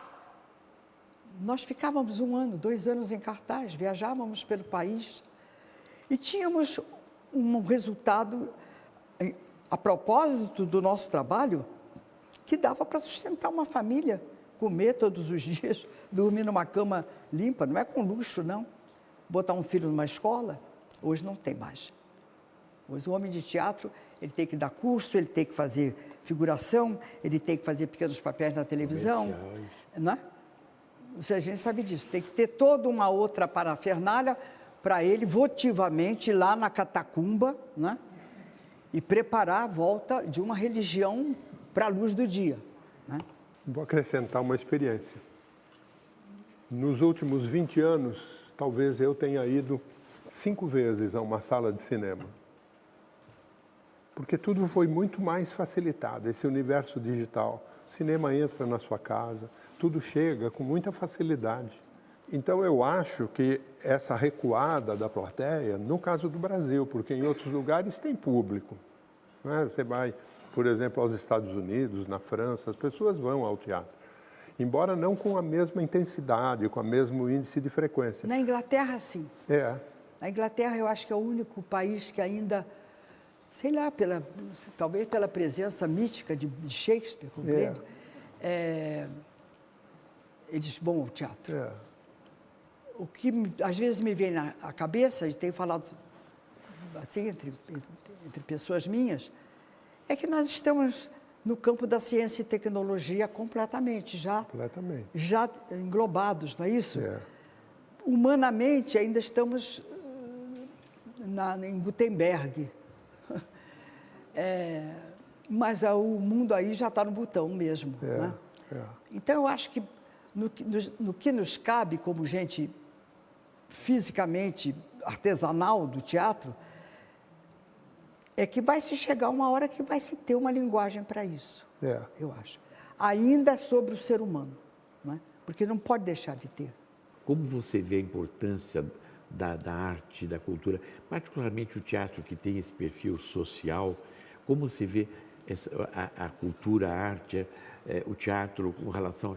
Nós ficávamos 1 ano, 2 anos em cartaz, viajávamos pelo país e tínhamos um resultado, a propósito do nosso trabalho, que dava para sustentar uma família, comer todos os dias, dormir numa cama limpa, não é com luxo, não. Botar um filho numa escola, hoje não tem mais. Hoje o homem de teatro, ele tem que dar curso, ele tem que fazer figuração, ele tem que fazer pequenos papéis na televisão, não é? A gente sabe disso, tem que ter toda uma outra parafernália para ele votivamente ir lá na catacumba, né? E preparar a volta de uma religião para a luz do dia, né? Vou acrescentar uma experiência. Nos últimos 20 anos, talvez eu tenha ido 5 vezes a uma sala de cinema. Porque tudo foi muito mais facilitado, esse universo digital. O cinema entra na sua casa, tudo chega com muita facilidade. Então, eu acho que essa recuada da plateia, no caso do Brasil, porque em outros lugares tem público, não é? Você vai, por exemplo, aos Estados Unidos, na França, as pessoas vão ao teatro. Embora não com a mesma intensidade, com o mesmo índice de frequência. Na Inglaterra, sim. É. Na Inglaterra, eu acho que é o único país que ainda, sei lá, talvez pela presença mítica de Shakespeare, compreende? Eles vão ao teatro. O que às vezes me vem na cabeça, e tenho falado assim entre pessoas minhas, é que nós estamos no campo da ciência e tecnologia completamente já englobados, não é isso? Humanamente, ainda estamos em Gutenberg. Mas o mundo aí já está no botão mesmo. Né? Então, eu acho que no que nos cabe como gente fisicamente artesanal do teatro, é que vai se chegar uma hora que vai se ter uma linguagem para isso, eu acho. Ainda sobre o ser humano, não é? Porque não pode deixar de ter. Como você vê a importância da arte, da cultura, particularmente o teatro que tem esse perfil social, como você vê a cultura, a arte, o teatro com relação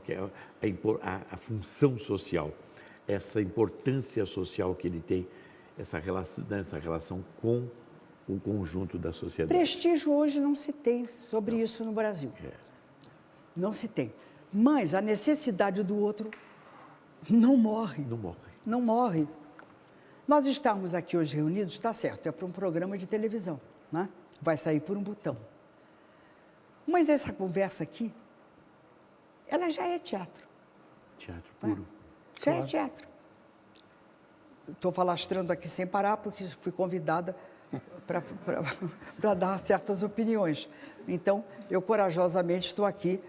à função social, essa importância social que ele tem, essa relação com o conjunto da sociedade? Prestígio hoje não se tem sobre isso no Brasil. Não se tem. Mas a necessidade do outro não morre. Não morre. Não morre. Nós estamos aqui hoje reunidos, está certo, é para um programa de televisão, né? Vai sair por um botão. Mas essa conversa aqui, ela já é teatro. Teatro puro. Já é teatro. Estou falastrando aqui sem parar, porque fui convidada para dar certas opiniões. Então, eu corajosamente estou aqui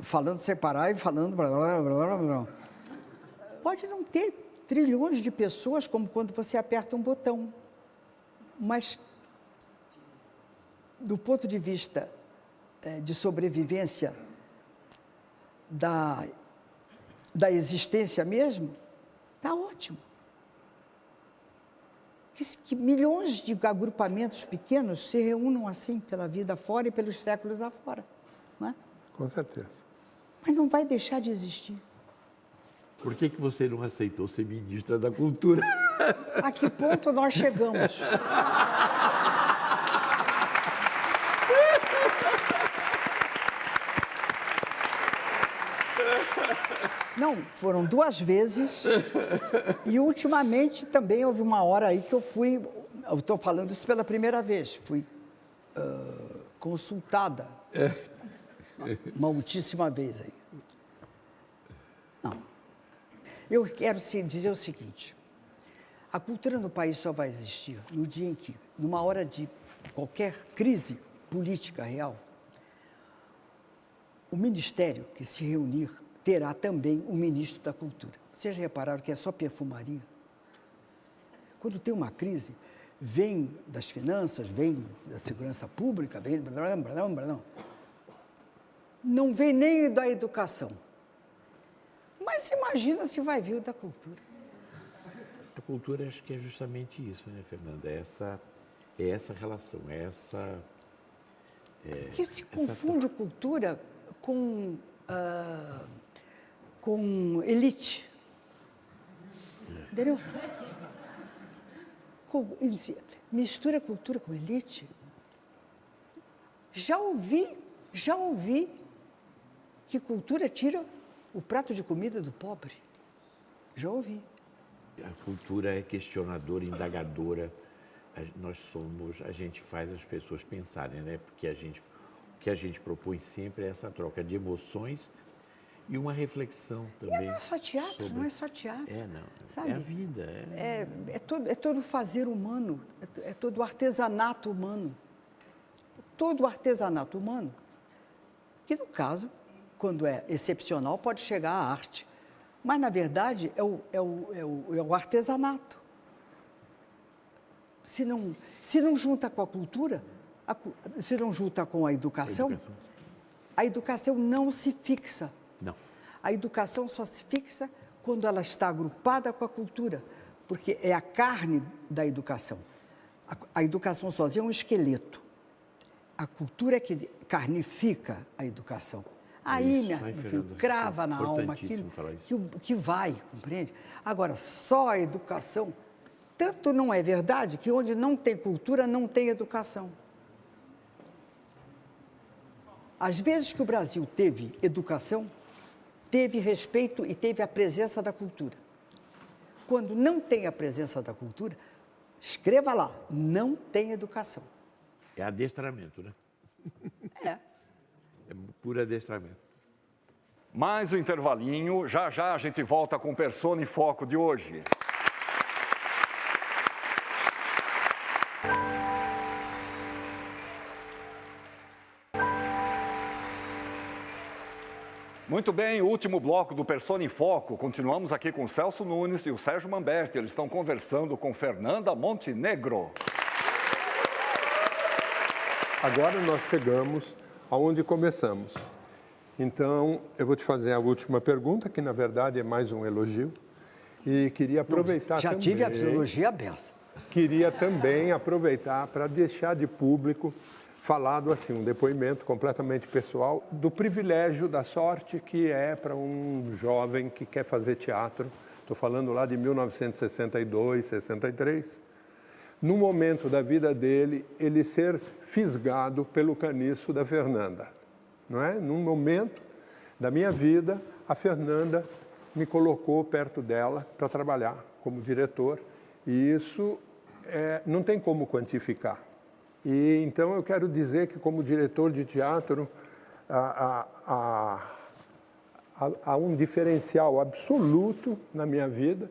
falando sem parar e falando... Blá, blá, blá, blá. Pode não ter trilhões de pessoas, como quando você aperta um botão. Mas, do ponto de vista de sobrevivência da existência mesmo, está ótimo. Que milhões de agrupamentos pequenos se reúnam assim pela vida fora e pelos séculos afora. Não é? Com certeza. Mas não vai deixar de existir. Por que você não aceitou ser ministra da Cultura? A que ponto nós chegamos? Não, foram 2 vezes e ultimamente também houve uma hora aí que eu estou falando isso pela primeira vez, fui consultada uma ultíssima vez aí. Não. Eu quero dizer o seguinte, a cultura no país só vai existir no dia em que, numa hora de qualquer crise política real, o ministério que se reunir terá também um ministro da Cultura. Vocês já repararam que é só perfumaria? Quando tem uma crise, vem das finanças, vem da segurança pública, vem... Não vem nem da educação. Mas imagina se vai vir o da cultura. A cultura, acho que é justamente isso, né, Fernanda? É essa relação, que se confunde cultura com elite. Entendeu? Mistura cultura com elite. Já ouvi que cultura tira o prato de comida do pobre. Já ouvi. A cultura é questionadora, indagadora. A gente faz as pessoas pensarem, né? Porque o que a gente propõe sempre é essa troca de emoções e uma reflexão também. E não é só teatro, não é só teatro. Não. Sabe? É a vida. É todo o fazer humano, é todo o artesanato humano. Todo o artesanato humano, que no caso, quando é excepcional, pode chegar à arte. Mas, na verdade, é o artesanato. Se não junta com a cultura, se não junta com a educação não se fixa. Não. A educação só se fixa quando ela está agrupada com a cultura, porque é a carne da educação. A educação sozinha é um esqueleto. A cultura é que carnifica a educação. Aí, meu filho, crava na alma aquilo que vai, compreende? Agora, só a educação, tanto não é verdade que onde não tem cultura, não tem educação. Às vezes que o Brasil teve educação, teve respeito e teve a presença da cultura. Quando não tem a presença da cultura, escreva lá, não tem educação. É adestramento, né? É puro adestramento. Mais um intervalinho, já a gente volta com o Persona em Foco de hoje. Muito bem, o último bloco do Persona em Foco. Continuamos aqui com o Celso Nunes e o Sérgio Mamberti. Eles estão conversando com Fernanda Montenegro. Agora nós chegamos aonde começamos. Então, eu vou te fazer a última pergunta, que na verdade é mais um elogio. E queria aproveitar Já também... tive a elogia beça. Queria também aproveitar para deixar de público, falado assim, um depoimento completamente pessoal, do privilégio, da sorte que é para um jovem que quer fazer teatro. Estou falando lá de 1962, 63. No momento da vida dele, ele ser fisgado pelo caniço da Fernanda. Não é? Num momento da minha vida, a Fernanda me colocou perto dela para trabalhar como diretor. E isso não tem como quantificar. E então eu quero dizer que, como diretor de teatro, há um diferencial absoluto na minha vida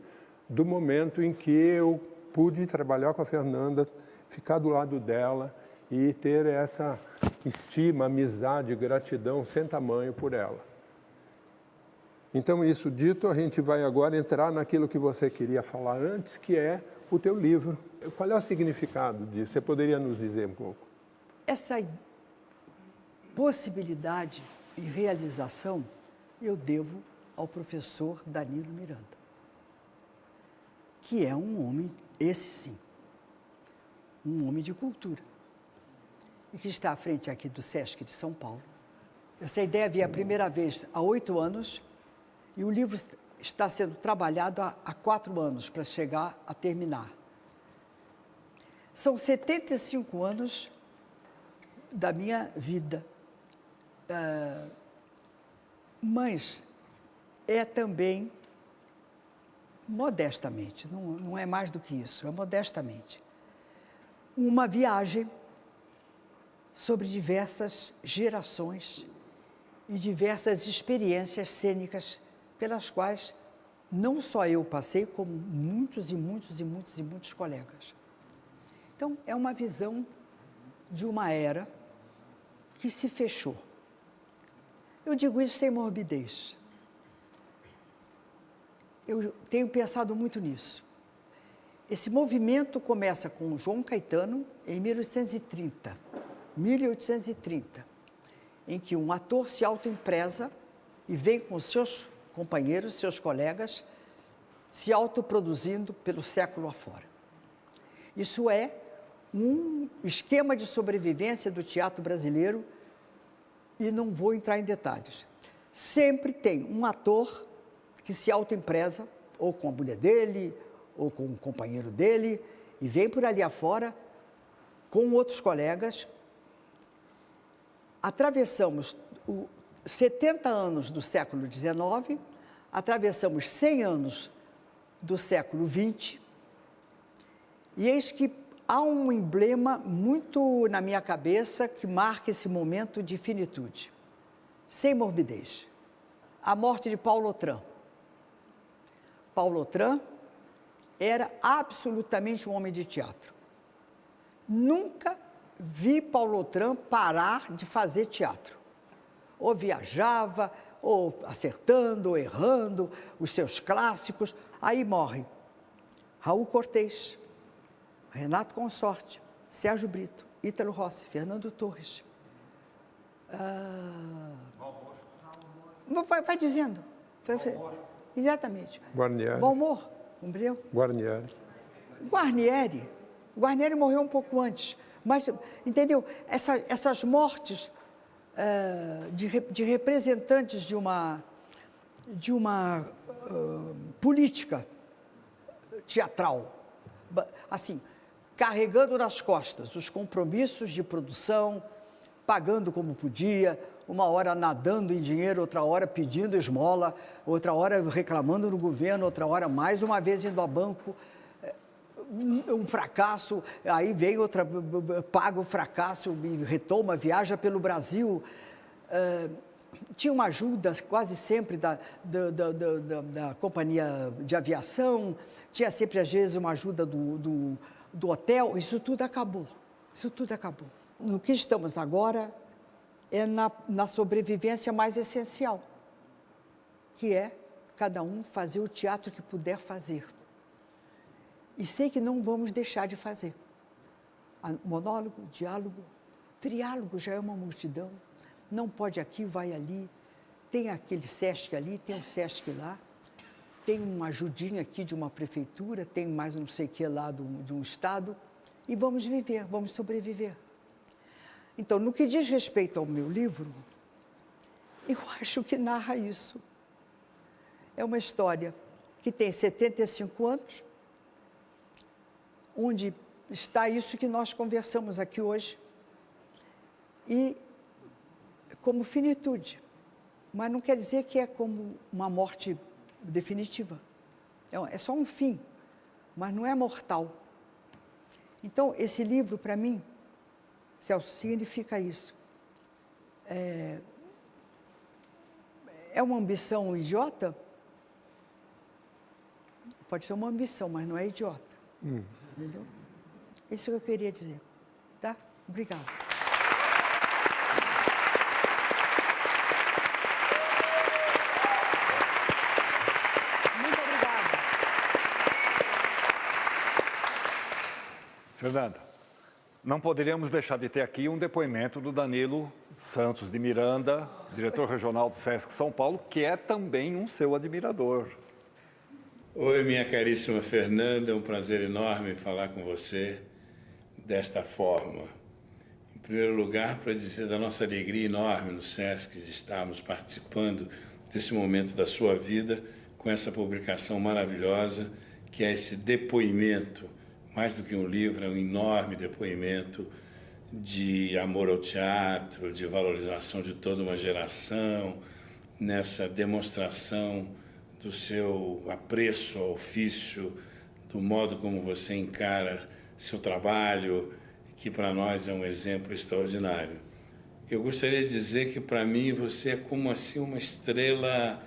do momento em que eu pude trabalhar com a Fernanda, ficar do lado dela e ter essa estima, amizade, gratidão sem tamanho por ela. Então, isso dito, a gente vai agora entrar naquilo que você queria falar antes, que é o teu livro. Qual é o significado disso? Você poderia nos dizer um pouco? Essa possibilidade e realização eu devo ao professor Danilo Miranda, que é um homem, esse sim, um homem de cultura, e que está à frente aqui do SESC de São Paulo. Essa ideia veio a primeira vez há 8 anos, e o livro está sendo trabalhado há 4 anos para chegar a terminar. São 75 anos da minha vida, mas é também, modestamente, não é mais do que isso, é modestamente, uma viagem sobre diversas gerações e diversas experiências cênicas pelas quais não só eu passei, como muitos colegas. Então, é uma visão de uma era que se fechou. Eu digo isso sem morbidez. Eu tenho pensado muito nisso. Esse movimento começa com João Caetano em 1830, em que um ator se autoempresa e vem com seus companheiros, seus colegas, se autoproduzindo pelo século afora. Isso é um esquema de sobrevivência do teatro brasileiro e não vou entrar em detalhes. Sempre tem um ator que se autoempresa, ou com a mulher dele, ou com um companheiro dele, e vem por ali afora com outros colegas. Atravessamos 70 anos do século XIX, atravessamos 100 anos do século XX, e eis que há um emblema muito na minha cabeça que marca esse momento de finitude, sem morbidez. A morte de Paulo Autran. Paulo Autran era absolutamente um homem de teatro. Nunca vi Paulo Autran parar de fazer teatro. Ou viajava, ou acertando, ou errando, os seus clássicos. Aí morre Raul Cortez, Renato Consorte, Sérgio Brito, Ítalo Rossi, Fernando Torres. Vai dizendo. Exatamente. Guarnieri. Valmor, compreendeu? Guarnieri. Guarnieri morreu um pouco antes. Mas, entendeu? Essas mortes de representantes de uma política teatral, assim, carregando nas costas os compromissos de produção, pagando como podia, uma hora nadando em dinheiro, outra hora pedindo esmola, outra hora reclamando no governo, outra hora mais uma vez indo ao banco, um fracasso, aí vem outra, paga o fracasso e retoma, viaja pelo Brasil. Tinha uma ajuda quase sempre da companhia de aviação, tinha sempre, às vezes, uma ajuda do hotel. Isso tudo acabou. No que estamos agora é na sobrevivência mais essencial, que é cada um fazer o teatro que puder fazer. E sei que não vamos deixar de fazer. Monólogo, diálogo, triálogo já é uma multidão. Não pode aqui, vai ali. Tem aquele SESC ali, tem um SESC lá. Tem uma ajudinha aqui de uma prefeitura, tem mais não sei o que lá de um estado. E vamos viver, vamos sobreviver. Então, no que diz respeito ao meu livro, eu acho que narra isso. É uma história que tem 75 anos, onde está isso que nós conversamos aqui hoje, e como finitude. Mas não quer dizer que é como uma morte definitiva. É só um fim, mas não é mortal. Então, esse livro, para mim, Celso, significa isso. É uma ambição idiota? Pode ser uma ambição, mas não é idiota. Entendeu? Isso que eu queria dizer. Tá? Obrigada. Muito obrigada. Fernanda, não poderíamos deixar de ter aqui um depoimento do Danilo Santos de Miranda, diretor regional do SESC São Paulo, que é também um seu admirador. Oi, minha caríssima Fernanda, é um prazer enorme falar com você desta forma. Em primeiro lugar, para dizer da nossa alegria enorme no SESC de estarmos participando desse momento da sua vida com essa publicação maravilhosa, que é esse depoimento, mais do que um livro, é um enorme depoimento de amor ao teatro, de valorização de toda uma geração, nessa demonstração do seu apreço ao ofício, do modo como você encara seu trabalho, que para nós é um exemplo extraordinário. Eu gostaria de dizer que para mim você é como assim uma estrela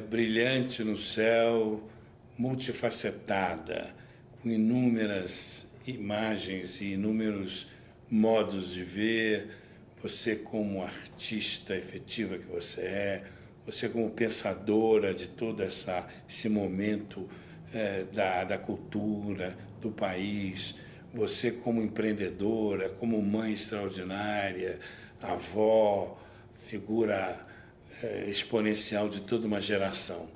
brilhante no céu, multifacetada, com inúmeras imagens e inúmeros modos de ver, você como artista efetiva que você como pensadora de todo esse momento da cultura, do país, você como empreendedora, como mãe extraordinária, avó, figura exponencial de toda uma geração.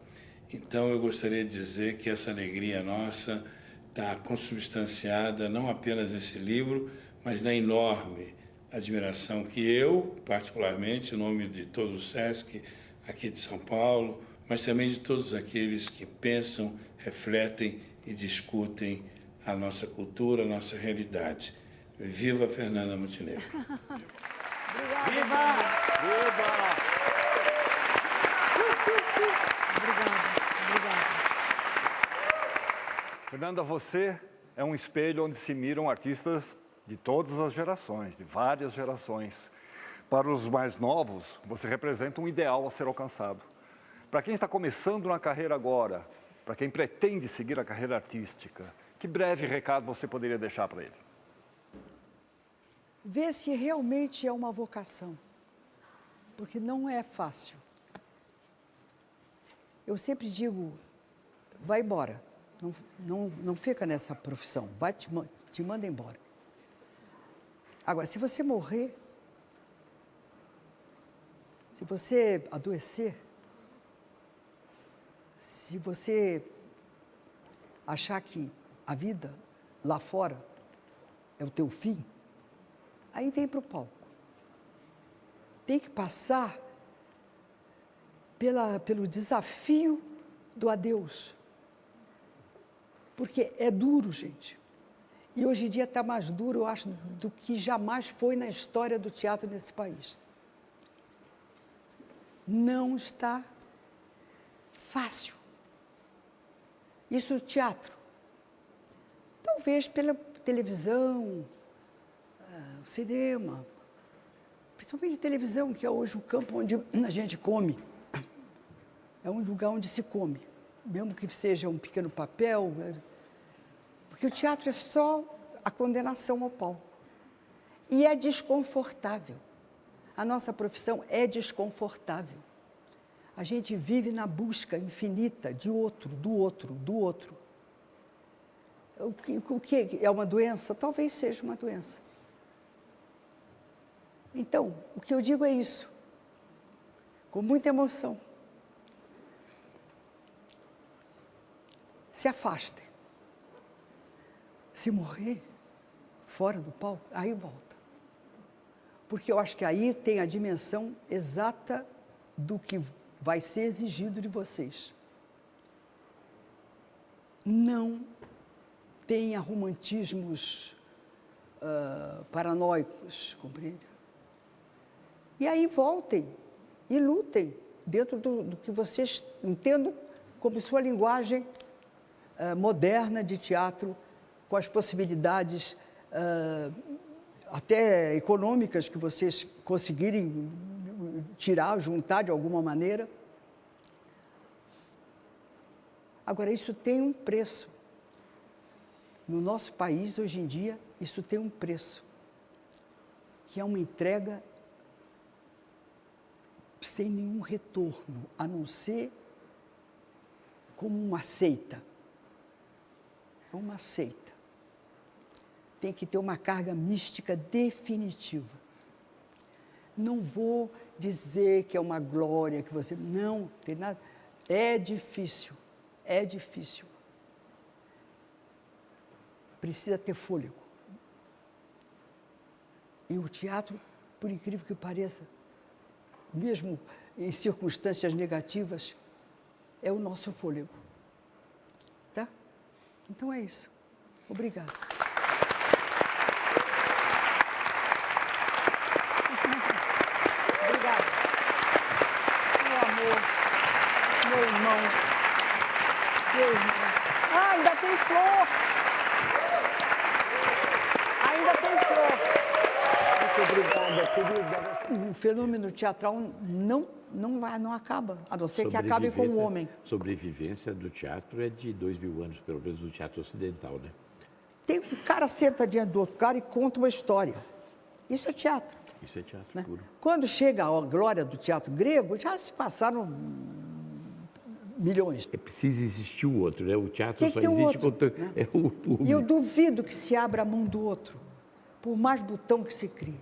Então, eu gostaria de dizer que essa alegria nossa está consubstanciada não apenas nesse livro, mas na enorme admiração que eu, particularmente, em nome de todo o SESC, aqui de São Paulo, mas também de todos aqueles que pensam, refletem e discutem a nossa cultura, a nossa realidade. Viva Fernanda Montenegro! Obrigada. Viva! Obrigada. Fernanda, você é um espelho onde se miram artistas de todas as gerações, de várias gerações. Para os mais novos, você representa um ideal a ser alcançado. Para quem está começando na carreira agora, para quem pretende seguir a carreira artística, que breve recado você poderia deixar para ele? Ver se realmente é uma vocação, porque não é fácil. Eu sempre digo, vai embora, não fica nessa profissão, te manda embora. Agora, se você morrer, se você adoecer, se você achar que a vida lá fora é o teu fim, aí vem para o palco. Tem que passar pelo desafio do adeus. Porque é duro, gente. E hoje em dia está mais duro, eu acho, do que jamais foi na história do teatro nesse país. Não está fácil. Isso é o teatro. Talvez pela televisão, o cinema, principalmente televisão, que é hoje o campo onde a gente come. É um lugar onde se come, mesmo que seja um pequeno papel, porque o teatro é só a condenação ao palco. E é desconfortável. A nossa profissão é desconfortável. A gente vive na busca infinita de outro, do outro, do outro. O que é uma doença? Talvez seja uma doença. Então, o que eu digo é isso, com muita emoção. Se afastem. Se morrer fora do palco, aí volta. Porque eu acho que aí tem a dimensão exata do que vai ser exigido de vocês. Não tenha romantismos paranoicos, compreende? E aí voltem e lutem dentro do que vocês entendam como sua linguagem moderna de teatro, com as possibilidades até econômicas que vocês conseguirem tirar, juntar de alguma maneira. Agora, isso tem um preço. No nosso país, hoje em dia, isso tem um preço, que é uma entrega sem nenhum retorno, a não ser como uma seita. É uma seita. Tem que ter uma carga mística definitiva. Não vou dizer que é uma glória, que você... Não, tem nada. É difícil, é difícil. Precisa ter fôlego. E o teatro, por incrível que pareça, mesmo em circunstâncias negativas, é o nosso fôlego. Tá? Então é isso. Obrigada. Obrigada. Meu amor, meu irmão, meu irmão. Ah, ainda tem flor! Ainda tem flor! Muito obrigada, querida. O fenômeno teatral não acaba, a não ser que acabe com o homem. Sobrevivência do teatro é de 2000 anos, pelo menos do teatro ocidental, né? Tem um cara senta diante do outro cara e conta uma história. Isso é teatro. Isso é teatro, né? puro. Quando chega a glória do teatro grego, já se passaram milhões. É preciso existir o outro, né? O teatro Tem só que ter existe outro, quando né? é o público. E eu duvido que se abra a mão do outro, por mais botão que se crie.